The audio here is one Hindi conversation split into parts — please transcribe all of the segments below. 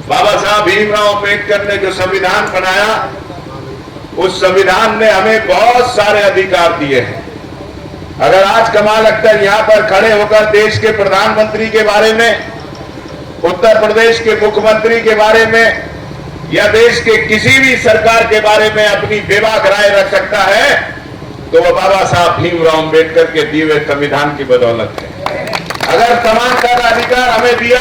बाबा साहब भीमराव अम्बेडकर ने जो संविधान बनाया, उस संविधान ने हमें बहुत सारे अधिकार दिए हैं। अगर आज कमाल अख्तर यहां पर खड़े होकर देश के प्रधानमंत्री के बारे में, उत्तर प्रदेश के मुख्यमंत्री के बारे में या देश के किसी भी सरकार के बारे में अपनी बेबाक राय रख सकता है, तो वह बाबा साहब भीमराव अम्बेडकर के दिए हुए संविधान की बदौलत है। अगर समानता का अधिकार हमें दिया,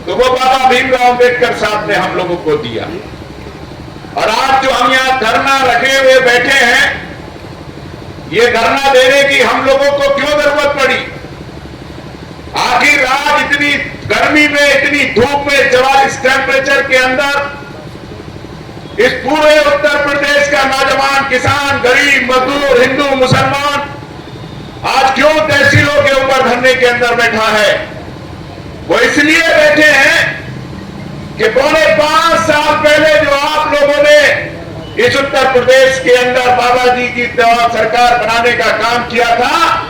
तो वो बाबा भीमराव अम्बेडकर साहब ने हम लोगों को दिया। और आज जो हम यहाँ धरना रखे हुए बैठे हैं, ये धरना देने की हम लोगों को क्यों जरूरत पड़ी? आखिर आज इतनी गर्मी में, इतनी धूप में, 44 टेम्परेचर के अंदर इस पूरे उत्तर प्रदेश का नौजवान, किसान, गरीब, मजदूर, हिंदू, मुसलमान आज क्यों तहसीलों के ऊपर धरने के अंदर बैठा है? वो इसलिए बैठे हैं कि पौने 5 साल पहले जो आप लोगों ने इस उत्तर प्रदेश के अंदर बाबा जी की सरकार बनाने का काम किया था,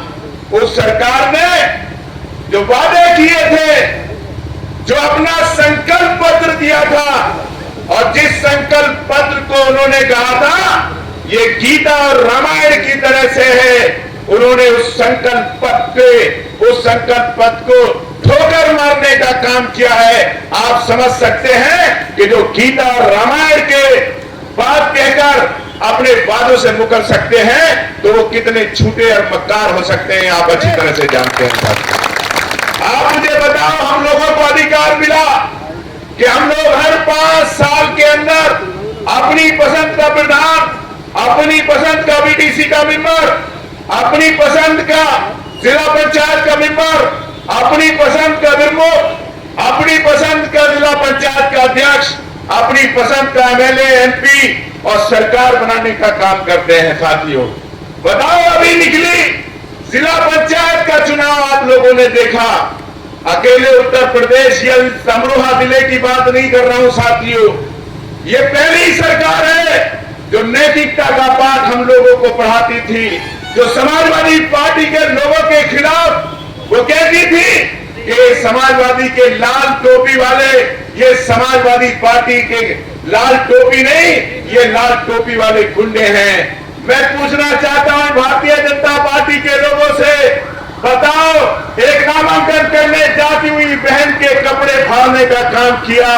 उस सरकार ने जो वादे किए थे, जो अपना संकल्प पत्र दिया था, और जिस संकल्प पत्र को उन्होंने कहा था ये गीता और रामायण की तरह से है, उन्होंने उस संकल्प पत्र को ठोकर मारने का काम किया है। आप समझ सकते हैं कि जो गीता और रामायण के बात कहकर अपने वादों से मुकर सकते हैं, तो वो कितने झूठे और मक्कार हो सकते हैं, आप अच्छी तरह से जानते हैं। आप मुझे बताओ, हम लोगों को अधिकार मिला कि हम लोग हर 5 साल के अंदर अपनी पसंद का प्रधान, अपनी पसंद का बीडीसी का मेंबर, अपनी पसंद का जिला पंचायत का मेंबर, अपनी पसंद का प्रमुख, अपनी पसंद का जिला पंचायत का अध्यक्ष, अपनी पसंद का एमएलए, एमपी और सरकार बनाने का काम करते हैं। साथियों बताओ, अभी निकली जिला पंचायत का चुनाव आप लोगों ने देखा। अकेले उत्तर प्रदेश या अमरोहा जिले की बात नहीं कर रहा हूं साथियों, ये पहली सरकार है जो नैतिकता का पाठ हम लोगों को पढ़ाती थी, जो समाजवादी पार्टी के लोगों के खिलाफ वो कहती थी कि समाजवादी के लाल टोपी वाले, ये समाजवादी पार्टी के लाल टोपी नहीं, ये लाल टोपी वाले गुंडे हैं। मैं पूछना चाहता हूं भारतीय जनता पार्टी के लोगों से, बताओ, एक नामांकन करने जाती हुई बहन के कपड़े फाड़ने का काम किया।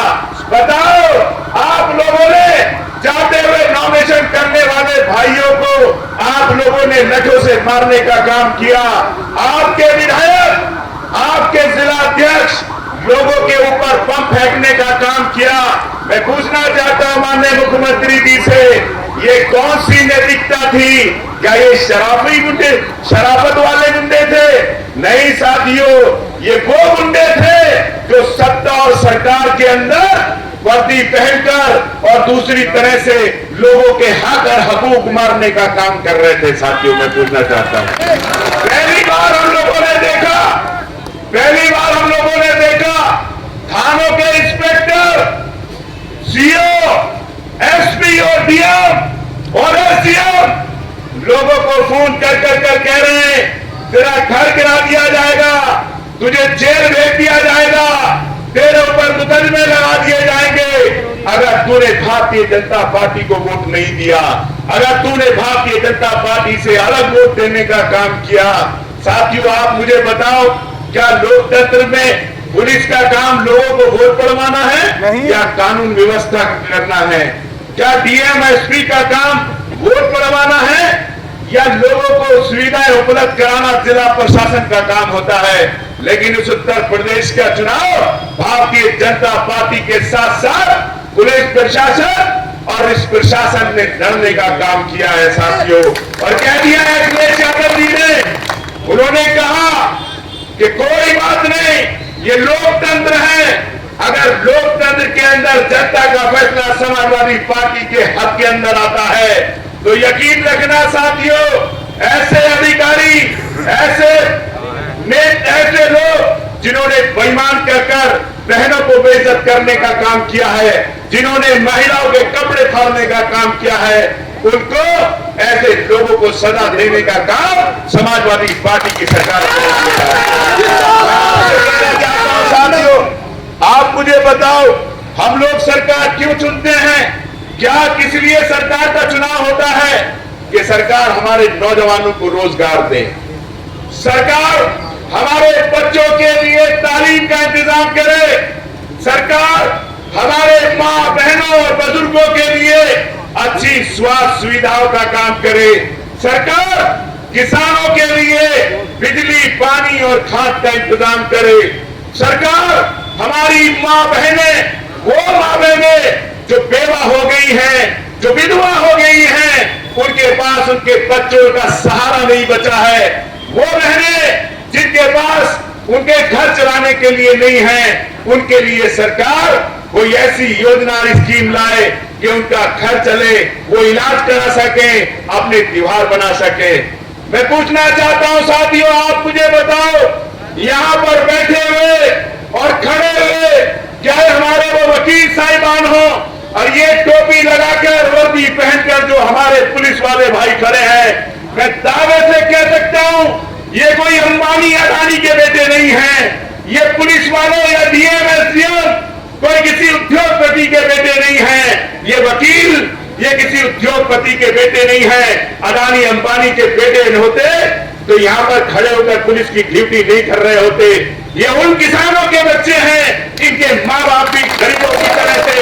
बताओ, आप लोगों ने जाते हुए नॉमिनेशन करने वाले भाइयों को आप लोगों ने नटों से मारने का काम किया। आपके विधायक, आपके जिला अध्यक्ष लोगों के ऊपर बम फेंकने का काम किया। मैं पूछना चाहता हूं माननीय मुख्यमंत्री जी से, ये कौन सी नैतिकता थी? क्या ये शराबी गुंडे, शराबत वाले गुंडे थे? नहीं साथियों, ये वो गुंडे थे जो सत्ता और सरकार के अंदर वर्दी पहनकर और दूसरी तरह से लोगों के हक और हकूक मारने का काम कर रहे थे। साथियों मैं पूछना चाहता हूं, पहली बार हम लोगों ने देखा थानों के इंस्पेक्टर, सीओ, एसपी और डीएम और एसडीएम लोगों को फोन कर कह रहे हैं तेरा घर गिरा दिया जाएगा, तुझे जेल भेज दिया जाएगा, तेरे ऊपर मुकदमे लगा दिए जाएंगे अगर तूने भारतीय जनता पार्टी को वोट नहीं दिया, अगर तूने भारतीय जनता पार्टी से अलग वोट देने का काम किया। साथियों आप मुझे बताओ, क्या लोकतंत्र में पुलिस का काम लोगों को वोट पड़वाना है या कानून व्यवस्था करना है? क्या डीएम एसपी का काम वोट पड़वाना है या लोगों को सुविधाएं उपलब्ध कराना जिला प्रशासन का काम होता है? लेकिन इस उत्तर प्रदेश का चुनाव भारतीय जनता पार्टी के साथ साथ पुलिस प्रशासन और इस प्रशासन ने लड़ने का काम किया है साथियों। और कह दिया है अखिलेश यादव जी ने, उन्होंने कहा कि कोई बात नहीं, ये लोकतंत्र है, अगर लोकतंत्र के अंदर जनता का फैसला समाजवादी पार्टी के हक के अंदर आता है तो यकीन रखना साथियों, ऐसे अधिकारी, ऐसे लोग जिन्होंने बेईमान कर बहनों को बेइज्जत करने का काम किया है, जिन्होंने महिलाओं के कपड़े फाड़ने का काम किया है, उनको, ऐसे लोगों को सजा देने का काम समाजवादी पार्टी की सरकार ने किया है। साथियों आप मुझे बताओ, हम लोग सरकार क्यों चुनते हैं? क्या किस लिए सरकार का चुनाव होता है? कि सरकार हमारे नौजवानों को रोजगार दे, सरकार हमारे बच्चों के लिए तालीम का इंतजाम करे, सरकार हमारे मां बहनों और बुजुर्गों के लिए अच्छी स्वास्थ्य सुविधाओं का काम करे, सरकार किसानों के लिए बिजली, पानी और खाद का इंतजाम करे, सरकार हमारी मां बहनें, वो मां बहनें जो बेवा हो गई हैं, जो विधवा हो गई हैं, उनके पास उनके बच्चों का सहारा नहीं बचा है, वो बहनें जिनके पास उनके घर चलाने के लिए नहीं है, उनके लिए सरकार कोई ऐसी योजना स्कीम लाए कि उनका घर चले, वो इलाज करा सके, अपने त्योहार बना सके। मैं पूछना चाहता हूं साथियों, आप मुझे बताओ, यहां पर बैठे हुए और खड़े हुए क्या हमारे वो वकील साहिबान हो और ये टोपी लगाकर, वर्दी पहनकर जो हमारे पुलिस वाले भाई खड़े हैं, मैं दावे से कह सकता हूं ये कोई अंबानी अडानी के बेटे नहीं हैं, ये पुलिस वाले या डीएम एसडीएम कोई किसी उद्योगपति के बेटे नहीं हैं, ये वकील ये किसी उद्योगपति के बेटे नहीं हैं, अडानी अंबानी के बेटे होते तो यहां पर खड़े होकर पुलिस की ड्यूटी नहीं कर रहे होते। ये उन किसानों के बच्चे हैं, इनके माँ बाप भी गरीबों की तरह से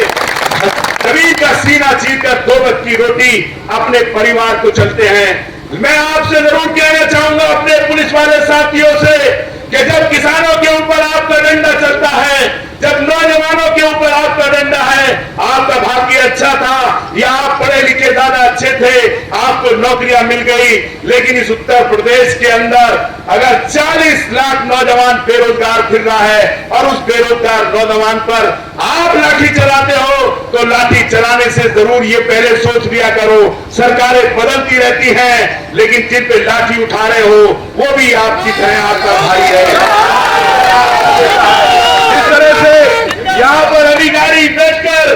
जमीन का सीना चीरकर 2 वक्त की रोटी अपने परिवार को चलते हैं। मैं आपसे जरूर कहना चाहूंगा अपने पुलिस वाले साथियों से कि जब किसानों के ऊपर आपका डंडा चलता है, जब नौजवानों के ऊपर आपका डंडा है, आपका भाग्य अच्छा था या आप पढ़े लिखे ज्यादा अच्छे थे, आपको नौकरियां मिल गई, लेकिन इस उत्तर प्रदेश के अंदर अगर 40 लाख नौजवान बेरोजगार फिर रहा है और उस बेरोजगार नौजवान पर आप लाठी चलाते हो, तो लाठी चलाने से जरूर ये पहले सोच लिया करो, सरकारें बदलती रहती हैं, लेकिन जिन पे लाठी उठा रहे हो वो भी आपकी तरह आपका भाई है। इस तरह से यहाँ पर अधिकारी बैठकर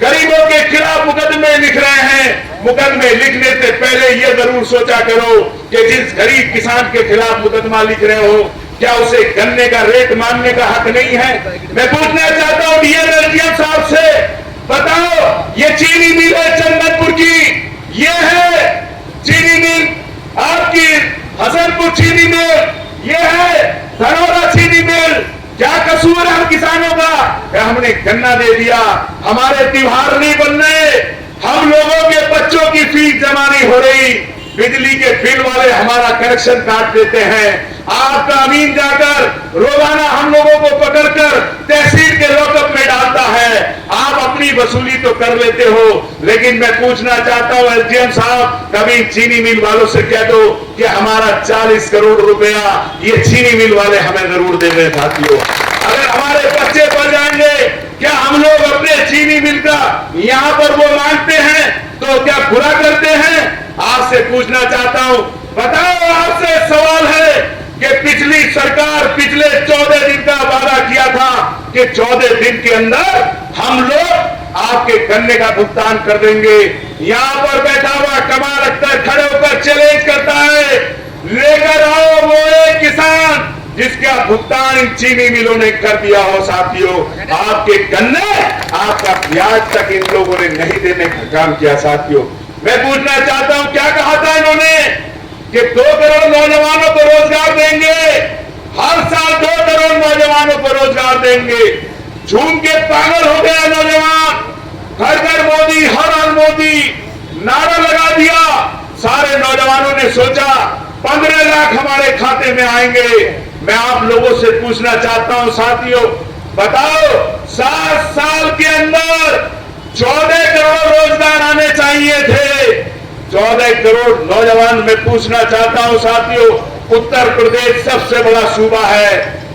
गरीबों के खिलाफ मुकदमे लिख रहे हैं। मुकदमे लिखने से पहले ये जरूर सोचा करो कि जिस गरीब किसान के खिलाफ मुकदमा लिख रहे हो, क्या उसे गन्ने का रेट मानने का हक नहीं है? मैं पूछना चाहता हूँ डीएम एसडीएम साहब से, बताओ ये चीनी मिल है चंदनपुर की, ये है चीनी मिल आपकी हसनपुर चीनी मिल, ये है धनौरा चीनी मिल, क्या कसूर है हम किसानों का? हमने गन्ना दे दिया, हमारे त्योहार नहीं बन रहे, हम लोगों के बच्चों की फीस जमा नहीं हो रही, बिजली के बिल वाले हमारा कनेक्शन काट देते हैं, आपका अमीन जाकर रोजाना हम लोगों को पकड़कर तहसील के लॉकअप में डालता है, आप अपनी वसूली तो कर लेते हो, लेकिन मैं पूछना चाहता हूं एसडीएम साहब, कभी चीनी मिल वालों से कह दो कि हमारा 40 करोड़ रुपया ये चीनी मिल वाले हमें जरूर दे रहे साथियों। अगर हमारे बच्चे पढ़ जाएंगे, क्या हम लोग अपने चीनी मिल का यहाँ पर वो मांगते हैं तो क्या बुरा करते हैं? आपसे पूछना चाहता हूं, बताओ, आपसे सवाल है कि पिछली सरकार पिछले 14 दिन का वादा किया था कि 14 दिन के अंदर हम लोग आपके गन्ने का भुगतान कर देंगे। यहाँ पर बैठा हुआ कमाल अख्तर खड़े होकर चैलेंज करता है, लेकर आओ वो एक किसान जिसका भुगतान इन चीनी मिलों ने कर दिया हो। साथियों, आपके गन्ने, आपका ब्याज तक इन लोगों ने नहीं देने का काम किया। साथियों, मैं पूछना चाहता हूं, क्या कहा था इन्होंने कि 2 करोड़ नौजवानों को रोजगार देंगे, हर साल 2 करोड़ नौजवानों को रोजगार देंगे। झूम के पागल हो गया नौजवान, घर घर मोदी, हर हर मोदी नारा लगा दिया। सारे नौजवानों ने सोचा 15 लाख हमारे खाते में आएंगे। मैं आप लोगों से पूछना चाहता हूं साथियों, बताओ 7 साल के अंदर 14 करोड़ रोजगार आने चाहिए थे, 14 करोड़ नौजवान। मैं पूछना चाहता हूं साथियों, उत्तर प्रदेश सबसे बड़ा सूबा है।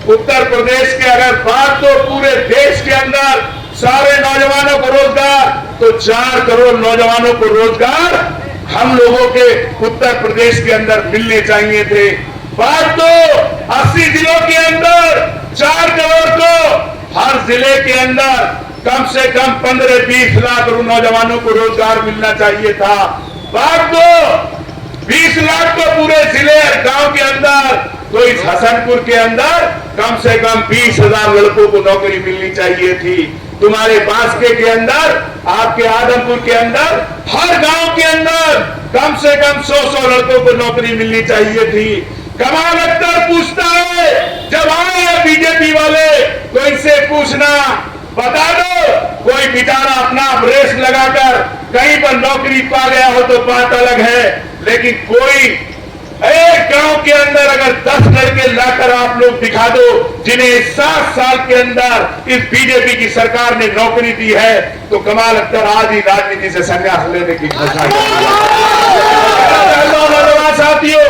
उत्तर प्रदेश के अगर बात तो पूरे देश के अंदर सारे नौजवानों को रोजगार, तो 4 करोड़ नौजवानों को रोजगार हम लोगों के उत्तर प्रदेश के अंदर मिलने चाहिए थे। बात तो 80 जिलों के अंदर 4 करोड़ को हर जिले के अंदर कम से कम 15-20 लाख नौजवानों को रोजगार मिलना चाहिए था। बात तो 20 लाख को पूरे जिले गांव के अंदर तो इस हसनपुर के अंदर कम से कम 20,000 लड़कों को नौकरी मिलनी चाहिए थी। तुम्हारे बांसके के अंदर, आपके आदमपुर के अंदर, हर गांव के अंदर कम से कम 100 लड़कों को नौकरी मिलनी चाहिए थी। कमाल अख्तर पूछता है, जब आए हैं बीजेपी वाले तो इनसे पूछना, बता दो कोई बेचारा अपना रेस लगाकर कहीं पर नौकरी पा गया हो तो बात अलग है, लेकिन कोई एक गांव के अंदर अगर 10 लड़के लाकर आप लोग दिखा दो जिन्हें 7 साल के अंदर इस बीजेपी की सरकार ने नौकरी दी है, तो कमाल अख्तर आज ही राजनीति से संन्यास लेने की घोषणा कर। साथियों,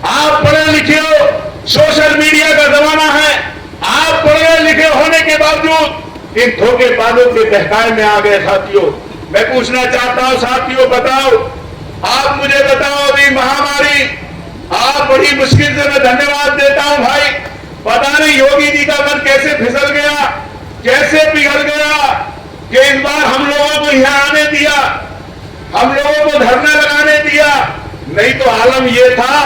आप पढ़े लिखे हो, सोशल मीडिया का जमाना है, आप पढ़े लिखे होने के बावजूद इन धोखेबाजों के बहकावे में आ गए। साथियों, मैं पूछना चाहता हूं, साथियों बताओ, आप मुझे बताओ, अभी महामारी, आप बड़ी मुश्किल से, मैं धन्यवाद देता हूं भाई, पता नहीं योगी जी का मन कैसे फिसल गया, कैसे पिघल गया कि इस बार हम लोगों को यहां आने दिया, हम लोगों को धरना लगाने दिया। नहीं तो आलम यह था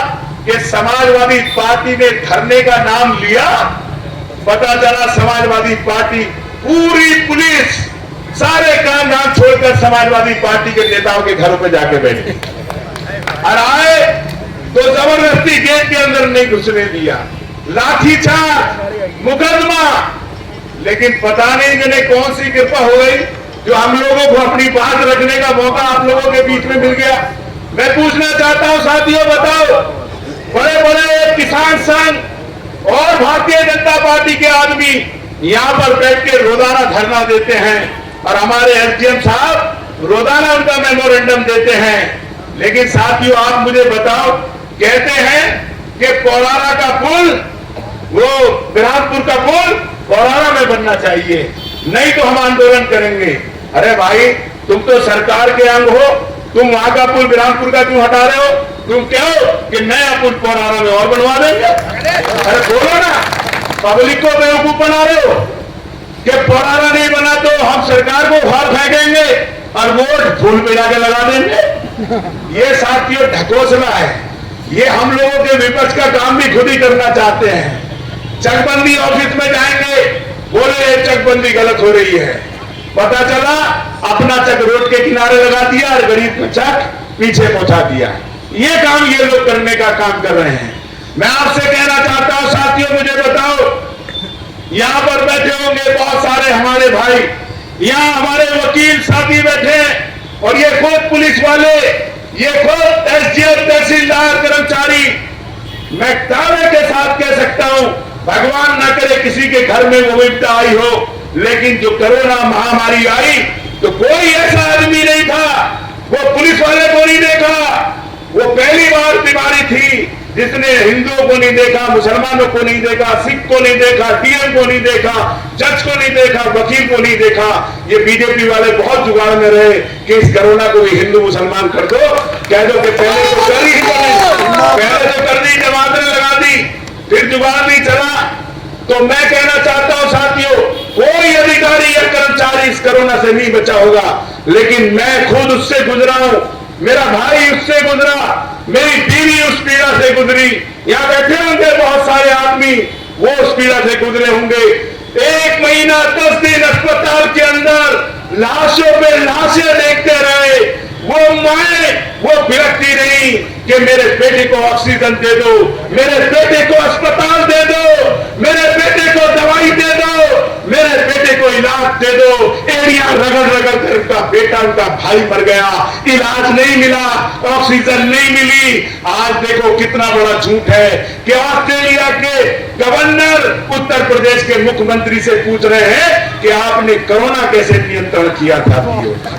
कि समाजवादी पार्टी ने धरने का नाम लिया, पता चला समाजवादी पार्टी, पूरी पुलिस सारे काम धाम छोड़कर समाजवादी पार्टी के नेताओं के घरों पे जाके बैठे और आए तो जबरदस्ती गेट के अंदर नहीं घुसने दिया, लाठीचार्ज, मुकदमा। लेकिन पता नहीं जिन्हें कौन सी कृपा हो गई जो हम लोगों को अपनी बात रखने का मौका आप लोगों के बीच में मिल गया। मैं पूछना चाहता हूं साथियों, बताओ, बड़े बड़े किसान संघ और भारतीय जनता पार्टी के आदमी यहां पर बैठ के रोजाना धरना देते हैं और हमारे एसडीएम साहब रोजाना उनका मेमोरेंडम देते हैं। लेकिन साथियों, आप मुझे बताओ, कहते हैं कि पौरारा का पुल, वो बिरहानपुर का पुल पौरारा में बनना चाहिए, नहीं तो हम आंदोलन करेंगे। अरे भाई, तुम तो सरकार के अंग हो, तुम वहां का पुल बिरहानपुर का क्यों हटा रहे हो? तुम कहो कि नया पुल पौरारा में और बनवा देंगे। अरे बोलो ना, पब्लिक को बेवकूफ बना रहे हो कि पौरारा नहीं बना तो हम सरकार को उखाड़ फेंकेंगे और वोट फूल पे जाके लगा देंगे। ये साथियों ढकोसला है, ये हम लोगों के विपक्ष का काम भी खुद ही करना चाहते हैं। चकबंदी ऑफिस में जाएंगे, बोले चकबंदी गलत हो रही है, पता चला अपना चक रोड के किनारे लगा दिया और गरीब का चक पीछे पहुंचा दिया। ये काम ये लोग करने का काम कर रहे हैं। मैं आपसे कहना चाहता हूं साथियों, मुझे बताओ, यहां पर बैठे होंगे बहुत सारे हमारे भाई, यहां हमारे वकील साथी बैठे हैं और ये खुद पुलिस वाले, ये खुद एसडीएम, तहसीलदार, कर्मचारी। मैं दावे के साथ कह सकता हूं, भगवान ना करे किसी के घर में वो विपदा आई हो, लेकिन जो कोरोना महामारी आई तो कोई ऐसा आदमी नहीं था, वो पुलिस वाले को नहीं देखा, वो पहली बार बीमारी थी जिसने हिंदुओं को नहीं देखा, मुसलमानों को नहीं देखा, सिख को नहीं देखा, डीएम को नहीं देखा, जज को नहीं देखा, वकील को नहीं देखा। ये बीजेपी वाले बहुत जुगाड़ में रहे कि इस कोरोना को भी हिंदू मुसलमान कर दो, कह दो कि पहले तो कर ही पहले तो कर दी, जमातें लगा दी, फिर जुगाड़ नहीं चला। तो मैं कहना चाहता हूं साथियों, कोई अधिकारी या कर्मचारी इस कोरोना से नहीं बचा होगा, लेकिन मैं खुद उससे गुजरा हूं, मेरा भाई उससे गुजरा, मेरी बीवी उस पीड़ा से गुजरी, यहां बैठे होंगे बहुत सारे आदमी, वो उस पीड़ा से गुजरे होंगे। 1 महीना 10 दिन अस्पताल के अंदर लाशों पे लाशें देखते रहे, वो माए वो बिरकती नहीं कि मेरे बेटे को ऑक्सीजन दे दो, मेरे बेटे को अस्पताल दे दो, मेरे बेटे को दवाई दे दो, मेरे बेटे को इलाज दे दो। एड़ियां रगड़ रगड़ कर उनका बेटा, उनका भाई मर गया, इलाज नहीं मिला, ऑक्सीजन नहीं मिली। आज देखो कितना बड़ा झूठ है कि ऑस्ट्रेलिया के गवर्नर उत्तर प्रदेश के मुख्यमंत्री से पूछ रहे हैं कि आपने कोरोना कैसे नियंत्रण किया था।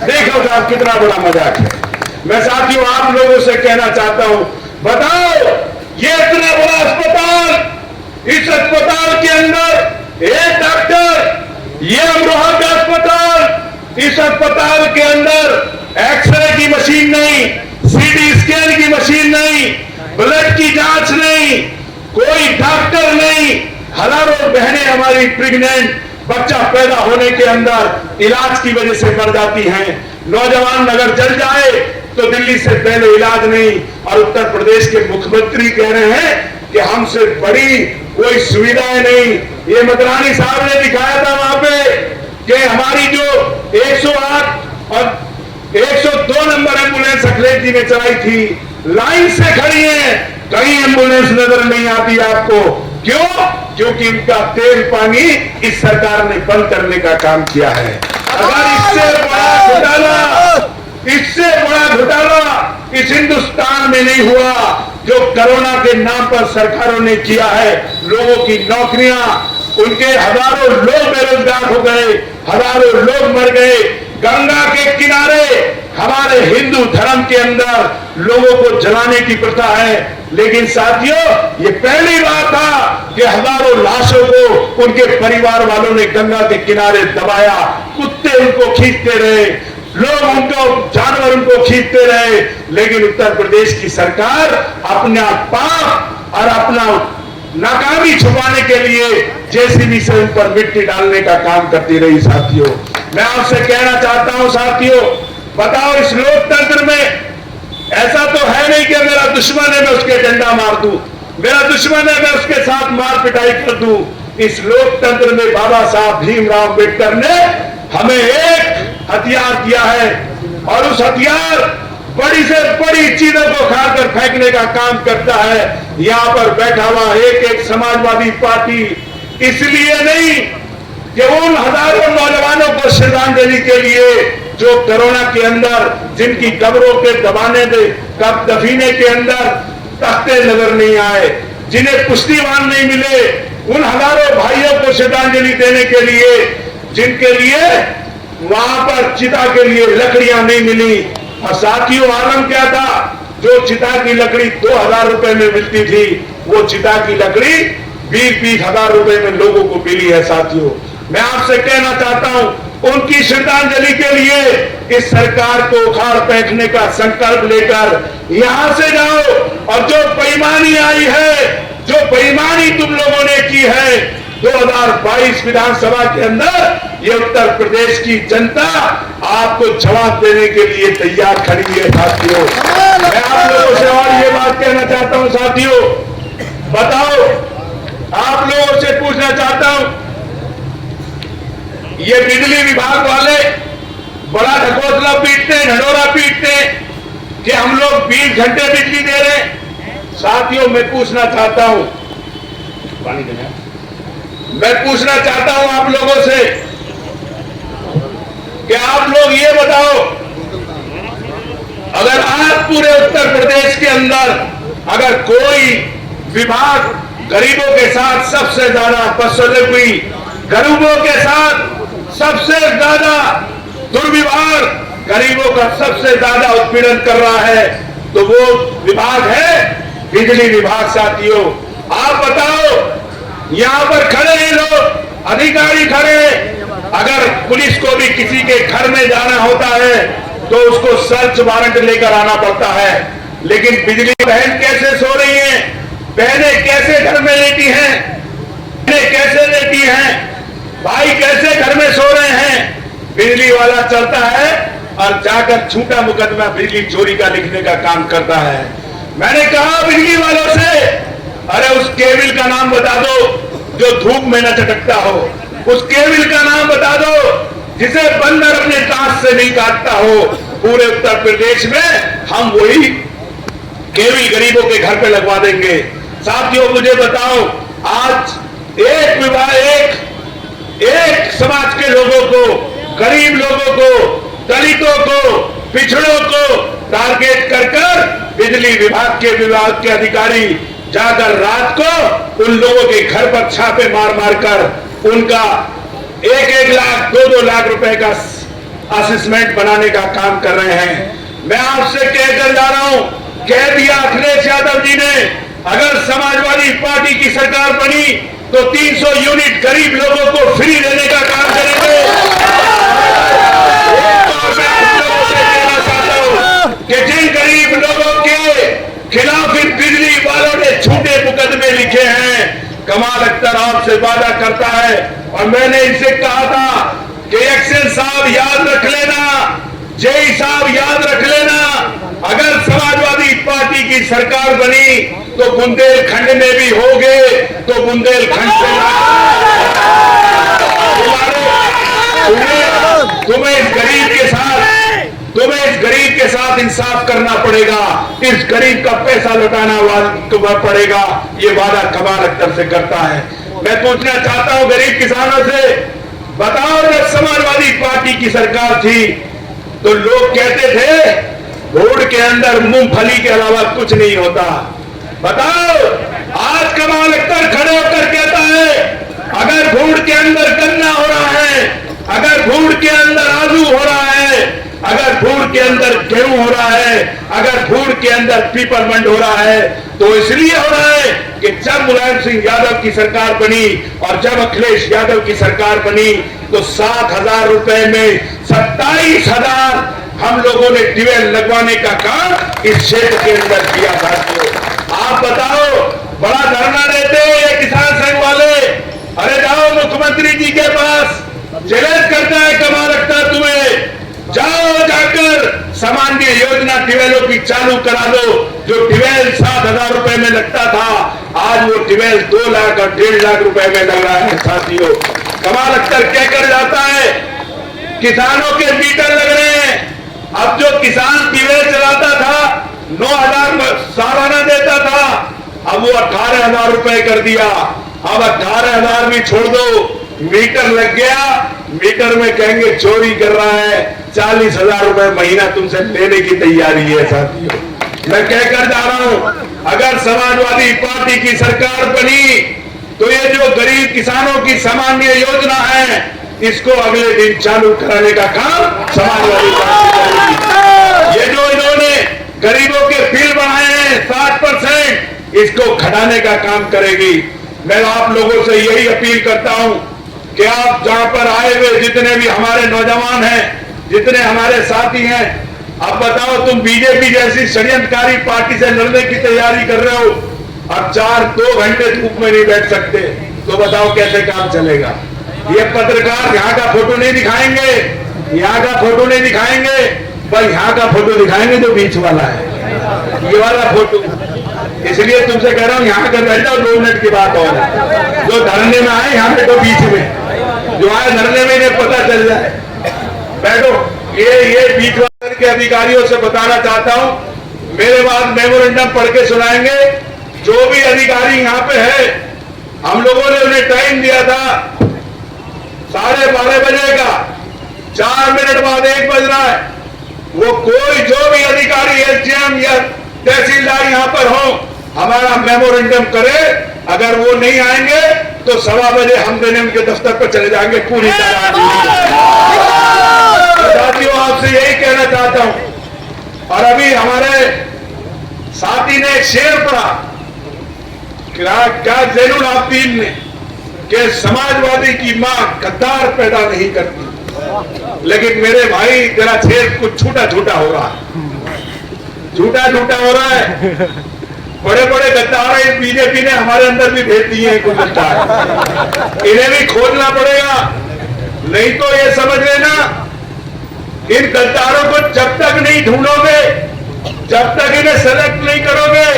देखो साहब कितना बड़ा मजाक है। मैं साथियों आप लोगों से कहना चाहता हूं, बताओ, ये इतना बड़ा अस्पताल, इस अस्पताल के अंदर एक डॉक्टर, ये अमरोहा का अस्पताल, इस अस्पताल के अंदर एक्सरे की मशीन नहीं, सीटी स्कैन की मशीन नहीं, ब्लड की जांच नहीं, कोई डॉक्टर नहीं। हजारों बहनें हमारी प्रेग्नेंट, बच्चा पैदा होने के अंदर इलाज की वजह से मर जाती हैं। नौजवान अगर जल जाए तो दिल्ली से पहले इलाज नहीं, और उत्तर प्रदेश के मुख्यमंत्री कह रहे हैं कि हमसे बड़ी कोई सुविधाएं नहीं। ये मद्रानी साहब ने दिखाया था वहां पे कि हमारी जो 108 और 102 नंबर एम्बुलेंस अखिलेश जी ने चलाई थी, लाइन से खड़ी है, कहीं एम्बुलेंस नजर नहीं आती आपको। क्यों? क्योंकि उनका तेल पानी इस सरकार ने बंद करने का काम किया है। अगर इससे बड़ा घोटाला इस हिंदुस्तान में नहीं हुआ जो कोरोना के नाम पर सरकारों ने किया है। लोगों की नौकरियां, उनके हजारों लोग बेरोजगार हो गए, हजारों लोग मर गए। गंगा के किनारे हमारे हिंदू धर्म के अंदर लोगों को जलाने की प्रथा है, लेकिन साथियों ये पहली बार था कि हजारों लाशों को उनके परिवार वालों ने गंगा के किनारे दबाया। कुत्ते उनको खींचते रहे, लोग उनको, जानवर उनको खींचते रहे, लेकिन उत्तर प्रदेश की सरकार अपना पाप और अपना नाकामी छुपाने के लिए जेसीबी से उन पर मिट्टी डालने का काम करती रही। साथियों मैं आपसे कहना चाहता हूं, साथियों बताओ इस लोकतंत्र में ऐसा तो है नहीं कि मेरा दुश्मन है मैं उसके डंडा मार दूं, मेरा दुश्मन है मैं उसके साथ मार पिटाई कर दूं। इस लोकतंत्र में बाबा साहब भीमराव अम्बेडकर ने हमें एक हथियार दिया है और उस हथियार बड़ी से बड़ी चीजों को खाकर फेंकने का काम करता है। यहां पर बैठा हुआ एक एक समाजवादी पार्टी इसलिए नहीं कि उन हजारों नौजवानों को श्रद्धांजलि के लिए जो कोरोना के अंदर जिनकी कब्रों के दबाने दे कब दफीने के अंदर तख्ते नजर नहीं आए, जिन्हें पुष्टिवान नहीं मिले, उन हजारों भाइयों को श्रद्धांजलि देने के लिए जिनके लिए वहां पर चिता के लिए लकड़ियां नहीं मिली। और साथियों आलम क्या था, जो चिता की लकड़ी 2000 रुपए में मिलती थी वो चिता की लकड़ी 20-20 हजार रुपए में लोगों को मिली है। साथियों मैं आपसे कहना चाहता हूं उनकी श्रद्धांजलि के लिए इस सरकार को उखाड़ फेंकने का संकल्प लेकर यहां से जाओ और जो बेईमानी आई है, जो बेईमानी तुम लोगों ने की है 2022 विधानसभा के अंदर, ये उत्तर प्रदेश की जनता आपको जवाब देने के लिए तैयार खड़ी है। साथियों मैं आप लोगों से और ये बात कहना चाहता हूं, साथियों बताओ आप लोगों से पूछना चाहता हूं, ये बिजली विभाग वाले बड़ा ढकोसला पीटते हैं, ढंढोरा पीटते हैं कि हम लोग 20 घंटे बिजली दे रहे हैं। साथियों मैं पूछना चाहता हूं, पानी देना, मैं पूछना चाहता हूं आप लोगों से कि आप लोग ये बताओ, अगर आज पूरे उत्तर प्रदेश के अंदर अगर कोई विभाग गरीबों के साथ सबसे ज्यादा बदसलूकी, गरीबों के साथ सबसे ज्यादा दुर्व्यवहार, गरीबों का सबसे ज्यादा उत्पीड़न कर रहा है तो वो विभाग है बिजली विभाग। साथियों आप बताओ यहां पर खड़े हैं लोग, अधिकारी खड़े हैं, अगर पुलिस को भी किसी के घर में जाना होता है तो उसको सर्च वारंट लेकर आना पड़ता है, लेकिन बिजली बहन कैसे सो रही है, बहनें कैसे घर में लेटी हैं, बहनें कैसे लेटी हैं, भाई कैसे घर में सो रहे हैं। बिजली वाला चलता है और जाकर झूठा मुकदमा बिजली चोरी का लिखने का काम करता है। मैंने कहा बिजली वालों से, अरे उस केबिल का नाम बता दो जो धूप में न चटकता हो, उस केबिल का नाम बता दो जिसे बंदर अपने दांत से नहीं काटता हो। पूरे उत्तर प्रदेश में हम वही केबिल गरीबों के घर पे लगवा देंगे। साथियों मुझे बताओ, आज एक विभाग एक समाज के लोगों को, गरीब लोगों को, दलितों को, पिछड़ों को टारगेट कर बिजली विभाग के अधिकारी जाकर रात को उन लोगों के घर पर छापे मार कर उनका 1-1 लाख 2-2 लाख रुपए का असेसमेंट बनाने का काम कर रहे हैं। मैं आपसे कहकर जा रहा हूं, कह दिया अखिलेश यादव जी ने, अगर समाजवादी पार्टी की सरकार बनी तो 300 यूनिट गरीब लोगों को फ्री देने का काम करेंगे। मैं आप लोगों से कहना चाहता हूं कि जिन गरीब लोगों के खिलाफ बिजली वालों ने झूठे मुकदमे लिखे हैं, कमाल अख्तर आपसे वादा करता है और मैंने इनसे कहा था कि एक्शन साहब याद रख लेना, जेई साहब याद रख लेना, अगर समाजवादी पार्टी पार्टी की सरकार बनी तो बुंदेलखंड में भी होगे, तो बुंदेलखंड से तुम्हें इस गरीब के साथ इंसाफ करना पड़ेगा, इस गरीब का पैसा लौटाना पड़ेगा। ये वादा कमाल अख्तर से करता है। मैं पूछना चाहता हूं गरीब किसानों से, बताओ जब समाजवादी पार्टी की सरकार थी तो लोग कहते थे गुड़ के अंदर मूंगफली के अलावा कुछ नहीं होता। बताओ आज कमाल अख्तर खड़े होकर कहता है अगर गुड़ के अंदर गन्ना हो रहा है, अगर गुड़ के अंदर आलू हो रहा है, अगर गुड़ के अंदर गेहूं हो रहा है, अगर गुड़ के अंदर पीपलमंड हो रहा है, तो इसलिए हो रहा है कि जब मुलायम सिंह यादव की सरकार बनी और जब अखिलेश यादव की सरकार बनी तो 7,000 रुपए में 27,000 हम लोगों ने ट्यूबवेल लगवाने का काम इस क्षेत्र के अंदर किया था। आप बताओ, बड़ा धरना देते हैं ये किसान संघ वाले, अरे जाओ मुख्यमंत्री जी के पास, चैलेंज करता है कमाल अख्तर तुम्हें, जाओ जाकर सामान्य योजना ट्यूबवेलों की चालू करा दो। जो ट्यूबवेल 7,000 रुपए में लगता था, आज वो ट्यूबवेल 2 लाख और 1.5 लाख रुपए में लग रहा है। साथियों, कमाल अख्तर क्या कर जाता है, किसानों के मीटर लग रहे हैं। अब जो किसान ट्यूबवेल चलाता था 9,000 सालाना देता था, अब वो 18,000 रुपए कर दिया। अब 18,000 भी छोड़ दो, मीटर लग गया, मीटर में कहेंगे चोरी कर रहा है, 40,000 रुपए महीना तुमसे लेने की तैयारी है। साथियों, मैं कहकर जा रहा हूं अगर समाजवादी पार्टी की सरकार बनी तो ये जो गरीब किसानों की सामान्य योजना है इसको अगले दिन चालू कराने का काम समाजवादी पार्टी करेगी। ये जो इन्होंने गरीबों के बिल बढ़ाए हैं 60%, इसको घटाने का काम करेगी। मैं आप लोगों से यही अपील करता हूं कि आप जहां पर आए हुए जितने भी हमारे नौजवान हैं, जितने हमारे साथी हैं, अब बताओ तुम बीजेपी जैसी षड्यंत्रकारी पार्टी से लड़ने की तैयारी कर रहे हो, अब 2 घंटे धूप में नहीं बैठ सकते, तो बताओ कैसे काम चलेगा। ये पत्रकार यहाँ का फोटो नहीं दिखाएंगे, यहाँ का फोटो नहीं दिखाएंगे, बस यहाँ का फोटो दिखाएंगे जो बीच वाला है, ये वाला फोटो। इसलिए तुमसे कह रहा हूँ यहाँ कर बैठ जाओ, 2 मिनट की बात और जो धरने में आए यहाँ पे तो बीच में, जो आए धरने में इन्हें पता चल जाए, बैठो। ये बीच वाले के अधिकारियों से बताना चाहता हूँ, मेरे बाद मेमोरेंडम पढ़ के सुनाएंगे। जो भी अधिकारी यहाँ पे है, हम लोगों ने उन्हें टाइम दिया था 12:30 बजे का, 4 मिनट बाद 1 बज रहा है। वो कोई जो भी अधिकारी एसडीएम या तहसीलदार यहाँ पर हो, हमारा मेमोरेंडम करे। अगर वो नहीं आएंगे तो 1:15 बजे हम देने उनके दफ्तर पर चले जाएंगे पूरी तरह। साथियों, आपसे यही कहना चाहता हूं। और अभी हमारे साथी ने एक शेर पढ़ा, क्या जैनुल आबिदीन ने, कि समाजवादी की मां गद्दार पैदा नहीं करती। लेकिन मेरे भाई जरा शेर कुछ छूटा छूटा हो रहा है, झूठा झूठा हो रहा है। बड़े बड़े गद्दार इस बीजेपी ने हमारे अंदर भी भेज दिए हैं कुछ गद्दार, इन्हें भी खोजना पड़ेगा। नहीं तो ये समझ लेना, इन गद्दारों को जब तक नहीं ढूंढोगे, जब तक इन्हें सेलेक्ट नहीं करोगे,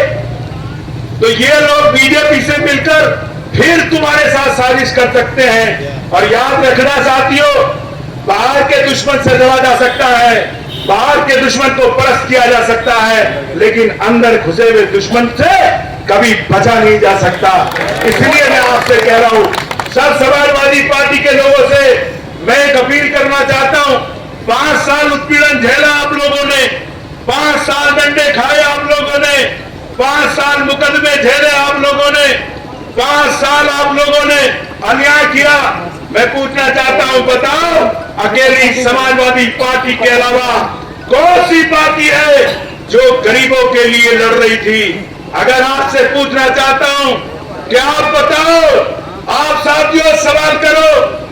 तो ये लोग बीजेपी से मिलकर फिर तुम्हारे साथ साजिश कर सकते हैं। और याद रखना साथियों, बाहर के दुश्मन से लड़ा जा सकता है, बाहर के दुश्मन को परस्त किया जा सकता है, लेकिन अंदर घुसे हुए दुश्मन से कभी बचा नहीं जा सकता। इसलिए मैं आपसे कह रहा हूं, सब समाजवादी पार्टी के लोगों से मैं एक अपील करना चाहता हूं। 5 साल उत्पीड़न झेला आप लोगों ने, 5 साल डंडे खाए आप लोगों ने, 5 साल मुकदमे झेले आप लोगों ने, 5 साल आप लोगों ने अन्याय किया। मैं पूछना चाहता हूं, बताओ अकेली समाजवादी पार्टी के अलावा कौन सी पार्टी है जो गरीबों के लिए लड़ रही थी? अगर आपसे पूछना चाहता हूं कि आप बताओ, आप साथियों सवाल करो।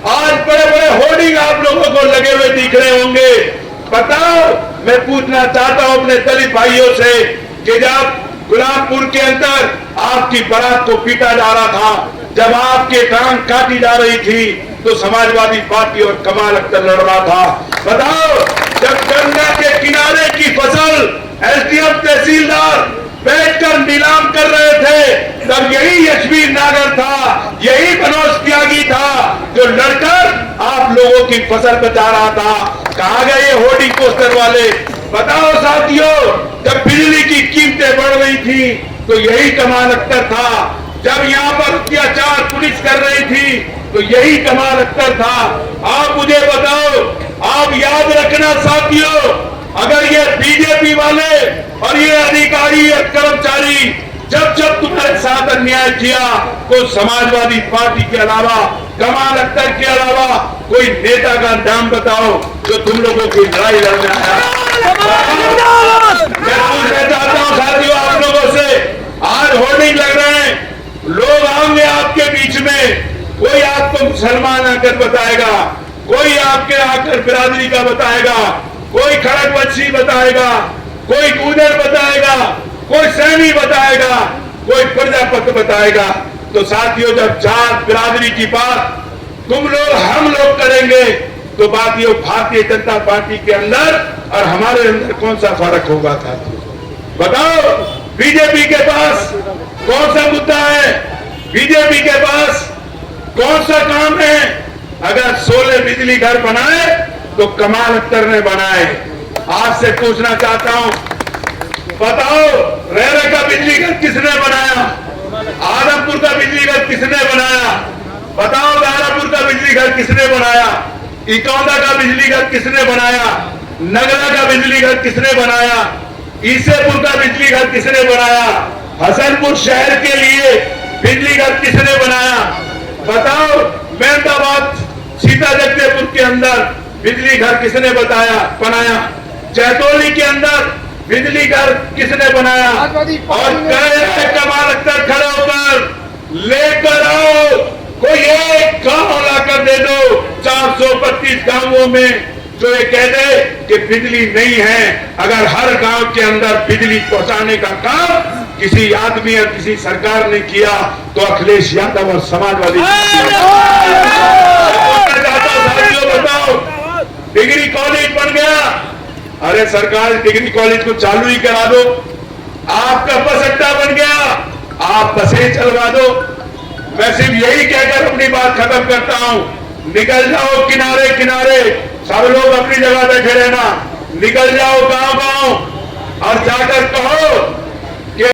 आज बड़े बड़े होर्डिंग आप लोगों को लगे हुए दिख रहे होंगे, बताओ। मैं पूछना चाहता हूं अपने दलित भाइयों से कि जब गुलामपुर के अंदर आपकी बारात को पीटा जा रहा था, जब आपके टांग काटी जा रही थी, तो समाजवादी पार्टी और कमाल अख्तर लड़ रहा था। बताओ, जब गंगा के किनारे की फसल एसडीएम तहसीलदार बैठकर नीलाम कर रहे थे, तब यही यशवीर नागर था, यही मनोज त्यागी था जो लड़कर आप लोगों की फसल बचा रहा था। कहां गए ये होर्डिंग पोस्टर वाले? बताओ साथियों, जब बिजली की कीमतें बढ़ रही थी तो यही कमाल अख्तर था। जब यहाँ पर अत्याचार पुलिस कर रही थी तो यही कमाल अख्तर था। आप मुझे बताओ, आप याद रखना साथियों, अगर ये बीजेपी वाले और ये अधिकारी और कर्मचारी जब जब तुम्हारे साथ अन्याय किया तो समाजवादी पार्टी के अलावा, कमाल अख्तर के अलावा कोई नेता का नाम बताओ जो तुम लोगों की लड़ाई लड़ने आया। मैं पूछना चाहता हूं साथियों आप लोगों से, आज होर्डिंग लग रहे हैं, लोग आएंगे आपके बीच में, कोई आपको मुसलमान आकर बताएगा, कोई आपके आकर बिरादरी का बताएगा, कोई खड़गवंशी बताएगा, कोई गुजर बताएगा, कोई सैनी बताएगा, कोई प्रजापति बताएगा। तो साथियों जब जात बिरादरी की बात तुम लोग हम लोग करेंगे तो बात ये भारतीय जनता पार्टी के अंदर और हमारे अंदर कौन सा फर्क होगा साथियों? बताओ, बीजेपी के पास कौन सा मुद्दा है? बीजेपी के पास कौन सा काम है? अगर 16 बिजली घर बनाए तो कमाल अख्तर ने बनाए। आज से पूछना चाहता हूं, बताओ रेरा का बिजली घर किसने बनाया? आदमपुर का बिजली घर किसने बनाया? बताओ दारापुर का बिजली घर किसने बनाया? इकौंदा का बिजली घर किसने बनाया? नगरा का बिजली घर किसने बनाया? ईसेपुर का बिजली घर किसने बनाया? हसनपुर शहर के लिए बिजली घर किसने बनाया? बताओ मेहताबाद सीता जगदेपुर के अंदर बिजली घर किसने बनाया? जैतोली के अंदर बिजली घर किसने बनाया? और कमाल अख्तर खड़े होकर लेकर आओ, कोई एक गांव लाकर दे दो 432 गांवों में जो ये कह दे कि बिजली नहीं है। अगर हर गांव के अंदर बिजली पहुंचाने का काम किसी आदमी और किसी सरकार ने किया तो अखिलेश यादव और समाजवादी बताओ, डिग्री कॉलेज बन गया, अरे सरकार डिग्री कॉलेज को चालू ही करा दो। आपका बस अड्डा बन गया, आप बसें चलवा दो। मैं सिर्फ यही कहकर अपनी बात खत्म करता हूं, निकल जाओ किनारे किनारे, सब लोग अपनी जगह बैठे रहना, निकल जाओ गांव गांव और जाकर कहो